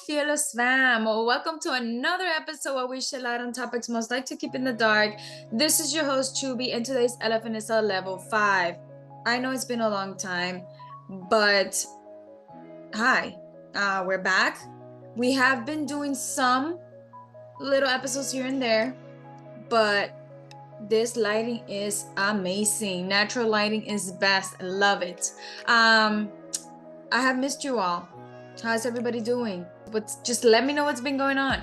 fearless fam. Welcome to another episode where we shed light on topics most like to keep in the dark. This is your host Chubi, and today's elephant is a level 5. I know it's been a long time, but hi, we're back. We have been doing some little episodes here and there, but this lighting is amazing. Natural lighting is best. I love it. I have missed you all. How's everybody doing? But just let me know what's been going on.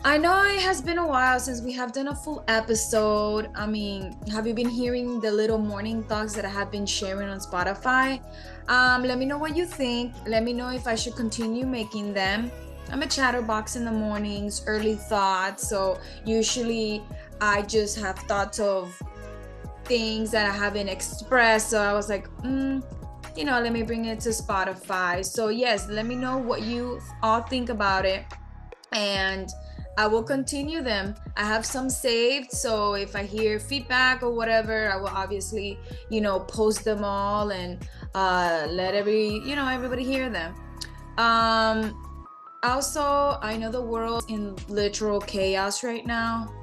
I know it has been a while since we have done a full episode. I mean, have you been hearing the little morning thoughts that I have been sharing on Spotify? Let me know what you think. Let me know if I should continue making them. I'm a chatterbox in the mornings, early thoughts. So usually I just have thoughts of things that I haven't expressed. So I was like, let me bring it to Spotify. So yes, let me know what you all think about it, and I will continue them. I have some saved, so if I hear feedback or whatever, I will obviously, post them all and let everybody hear them. Also, I know the world is in literal chaos right now.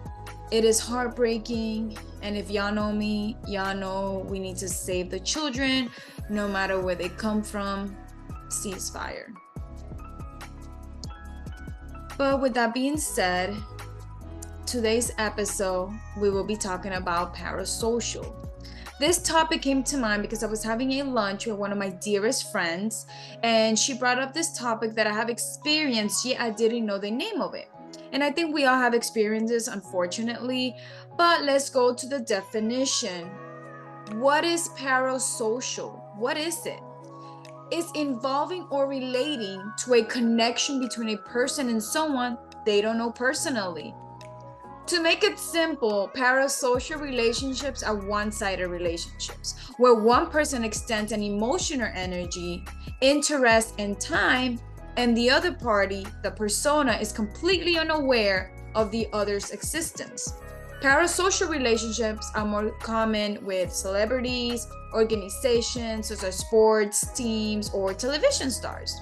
It is heartbreaking, and if y'all know me, y'all know we need to save the children, no matter where they come from. Ceasefire. But with that being said, today's episode, we will be talking about parasocial. This topic came to mind because I was having a lunch with one of my dearest friends, and she brought up this topic that I have experienced, yet I didn't know the name of it. And I think we all have experiences, unfortunately, but let's go to the definition. What is parasocial? What is it? It's involving or relating to a connection between a person and someone they don't know personally. To make it simple, parasocial relationships are one-sided relationships where one person extends an emotion or energy, interest, and time, and the other party, the persona, is completely unaware of the other's existence. Parasocial relationships are more common with celebrities, organizations such as sports teams, or television stars.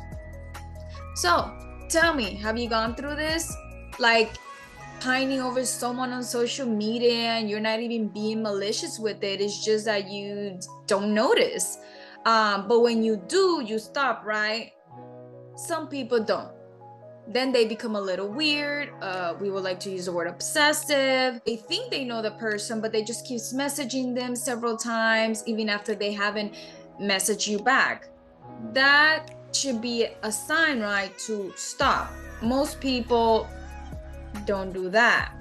So, tell me, have you gone through this? Like pining over someone on social media and you're not even being malicious with it. It's just that you don't notice. But when you do, you stop, right? Some people don't. Then they become a little weird. We would like to use the word obsessive. They think they know the person, but they just keep messaging them several times, even after they haven't messaged you back. That should be a sign, right, to stop. Most people don't do that.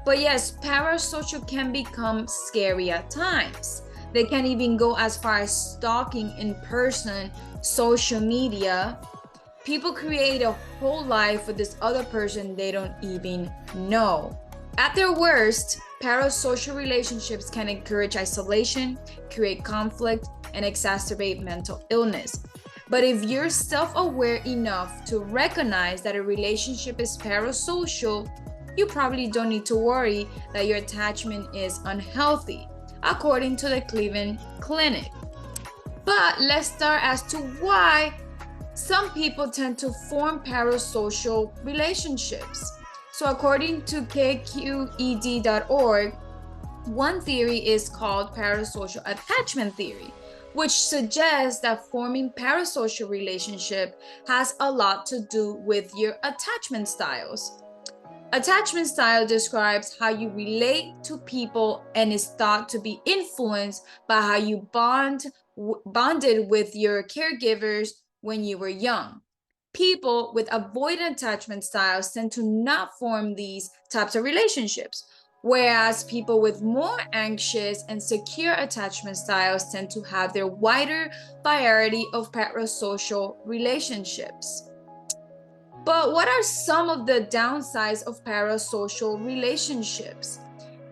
But yes, parasocial can become scary at times. They can even go as far as stalking in person, social media. People create a whole life with this other person they don't even know. At their worst, parasocial relationships can encourage isolation, create conflict, and exacerbate mental illness. But if you're self-aware enough to recognize that a relationship is parasocial, you probably don't need to worry that your attachment is unhealthy, according to the Cleveland Clinic. But let's start as to why some people tend to form parasocial relationships. So according to kqed.org, one theory is called parasocial attachment theory, which suggests that forming parasocial relationship has a lot to do with your attachment styles. Attachment style describes how you relate to people and is thought to be influenced by how you bonded with your caregivers when you were young. People with avoidant attachment styles tend to not form these types of relationships, whereas people with more anxious and secure attachment styles tend to have their wider variety of parasocial relationships. But what are some of the downsides of parasocial relationships?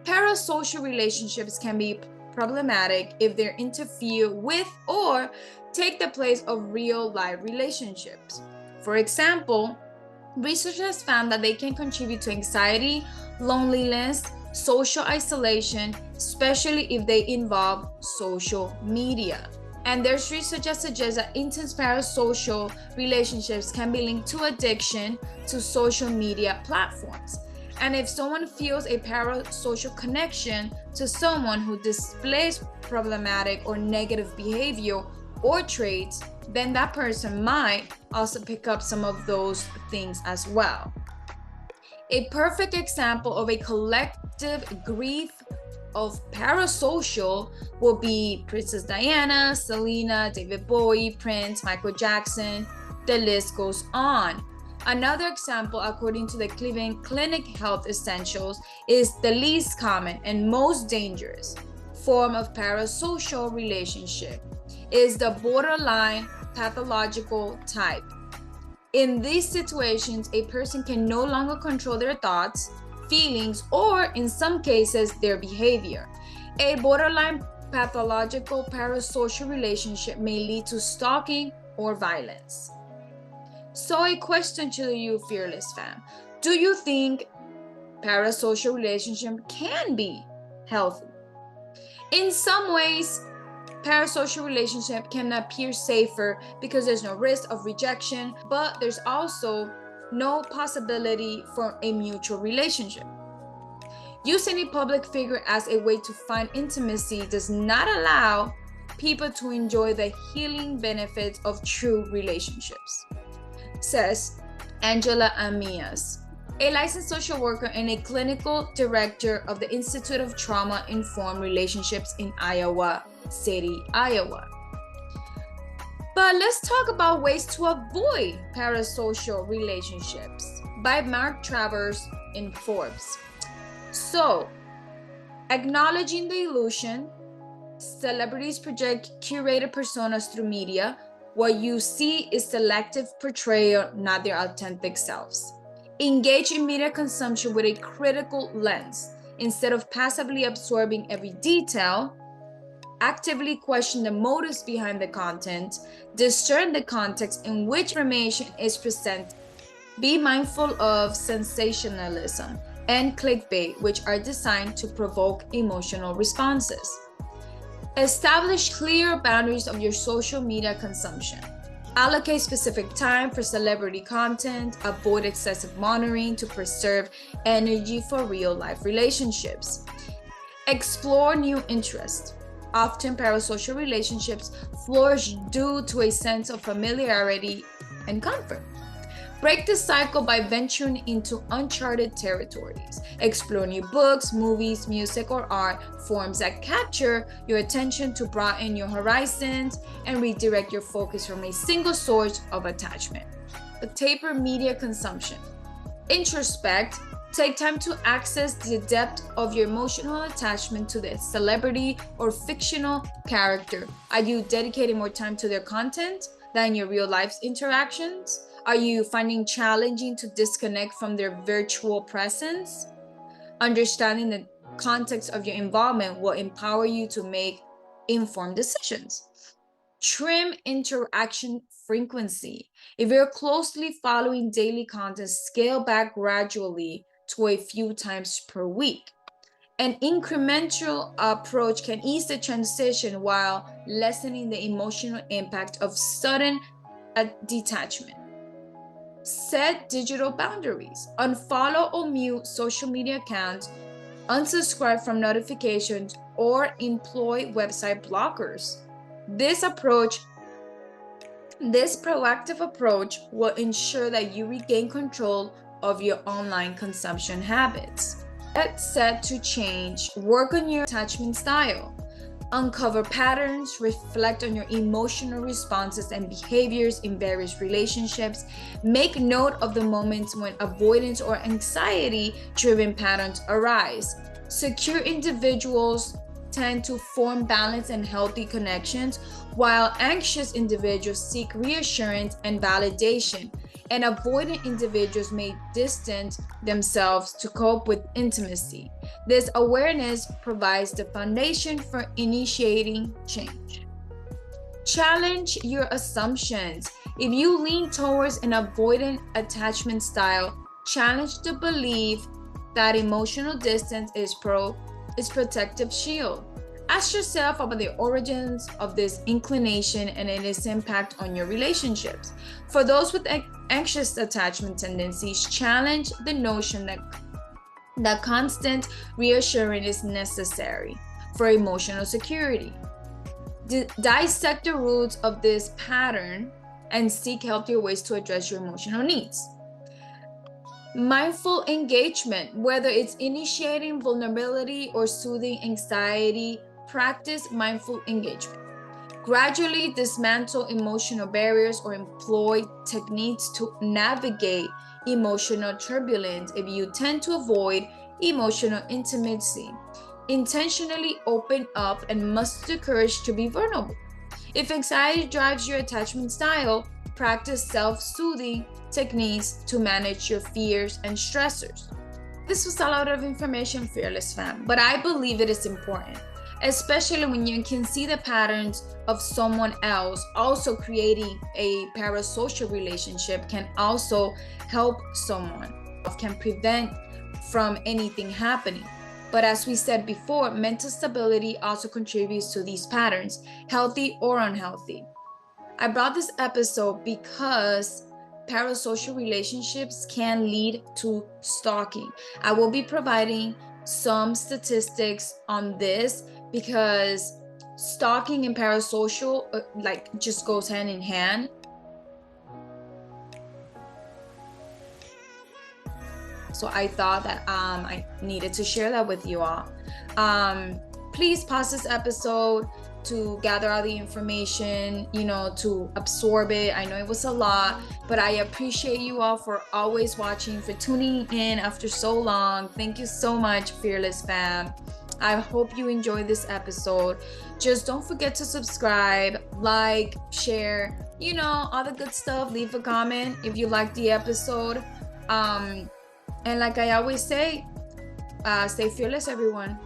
Parasocial relationships can be problematic if they interfere with or take the place of real life relationships. For example, research has found that they can contribute to anxiety, loneliness, social isolation, especially if they involve social media. And there's research that suggests that intense parasocial relationships can be linked to addiction to social media platforms. And if someone feels a parasocial connection to someone who displays problematic or negative behavior or traits, then that person might also pick up some of those things as well. A perfect example of a collective grief of parasocial will be Princess Diana, Selena, David Bowie, Prince, Michael Jackson. The list goes on. Another example, according to the Cleveland Clinic Health Essentials, is the least common and most dangerous form of parasocial relationship is the borderline pathological type. In these situations, a person can no longer control their thoughts, feelings, or in some cases, their behavior. A borderline pathological parasocial relationship may lead to stalking or violence. So a question to you, Fearless fam. Do you think parasocial relationship can be healthy? In some ways, parasocial relationship can appear safer because there's no risk of rejection, but there's also no possibility for a mutual relationship. Using a public figure as a way to find intimacy does not allow people to enjoy the healing benefits of true relationships, says Angela Amias, a licensed social worker and a clinical director of the Institute of Trauma-Informed Relationships in Iowa City, Iowa. But let's talk about ways to avoid parasocial relationships by Mark Travers in Forbes. So, acknowledging the illusion, celebrities project curated personas through media. What you see is selective portrayal, not their authentic selves. Engage in media consumption with a critical lens. Instead of passively absorbing every detail, actively question the motives behind the content, discern the context in which information is presented. Be mindful of sensationalism and clickbait, which are designed to provoke emotional responses. Establish clear boundaries of your social media consumption. Allocate specific time for celebrity content. Avoid excessive monitoring to preserve energy for real-life relationships. Explore new interests. Often parasocial relationships flourish due to a sense of familiarity and comfort. Break the cycle by venturing into uncharted territories. Explore new books, movies, music, or art forms that capture your attention to broaden your horizons and redirect your focus from a single source of attachment. Taper media consumption. Introspect. Take time to access the depth of your emotional attachment to the celebrity or fictional character. Are you dedicating more time to their content than your real life interactions? Are you finding challenging to disconnect from their virtual presence? Understanding the context of your involvement will empower you to make informed decisions. Trim interaction frequency. If you're closely following daily content, scale back gradually to a few times per week. An incremental approach can ease the transition while lessening the emotional impact of sudden detachment. Set digital boundaries. Unfollow or mute social media accounts, unsubscribe from notifications, or employ website blockers. This proactive approach will ensure that you regain control of your online consumption habits. Get set to change. Work on your attachment style. Uncover patterns, reflect on your emotional responses and behaviors in various relationships. Make note of the moments when avoidance or anxiety-driven patterns arise. Secure individuals tend to form balanced and healthy connections, while anxious individuals seek reassurance and validation, and avoidant individuals may distance themselves to cope with intimacy. This awareness provides the foundation for initiating change. Challenge your assumptions. If you lean towards an avoidant attachment style, challenge the belief that emotional distance is protective shield. Ask yourself about the origins of this inclination and its impact on your relationships. For those with anxious attachment tendencies, challenge the notion that constant reassurance is necessary for emotional security. Dissect the roots of this pattern and seek healthier ways to address your emotional needs. Mindful engagement, whether it's initiating vulnerability or soothing anxiety, practice mindful engagement. Gradually dismantle emotional barriers or employ techniques to navigate emotional turbulence if you tend to avoid emotional intimacy. Intentionally open up and muster courage to be vulnerable. If anxiety drives your attachment style, practice self-soothing techniques to manage your fears and stressors. This was a lot of information, Fearless Fam, but I believe it is important, especially when you can see the patterns of someone else. Also creating a parasocial relationship can also help someone, can prevent from anything happening. But as we said before, mental stability also contributes to these patterns, healthy or unhealthy. I brought this episode because parasocial relationships can lead to stalking. I will be providing some statistics on this because stalking and parasocial just goes hand in hand. So I thought that I needed to share that with you all. Please pause this episode to gather all the information, to absorb it. I know it was a lot, but I appreciate you all for always watching, for tuning in after so long. Thank you so much, Fearless Fam. I hope you enjoyed this episode. Just don't forget to subscribe, like, share, all the good stuff. Leave a comment if you liked the episode. And like I always say, stay fearless, everyone.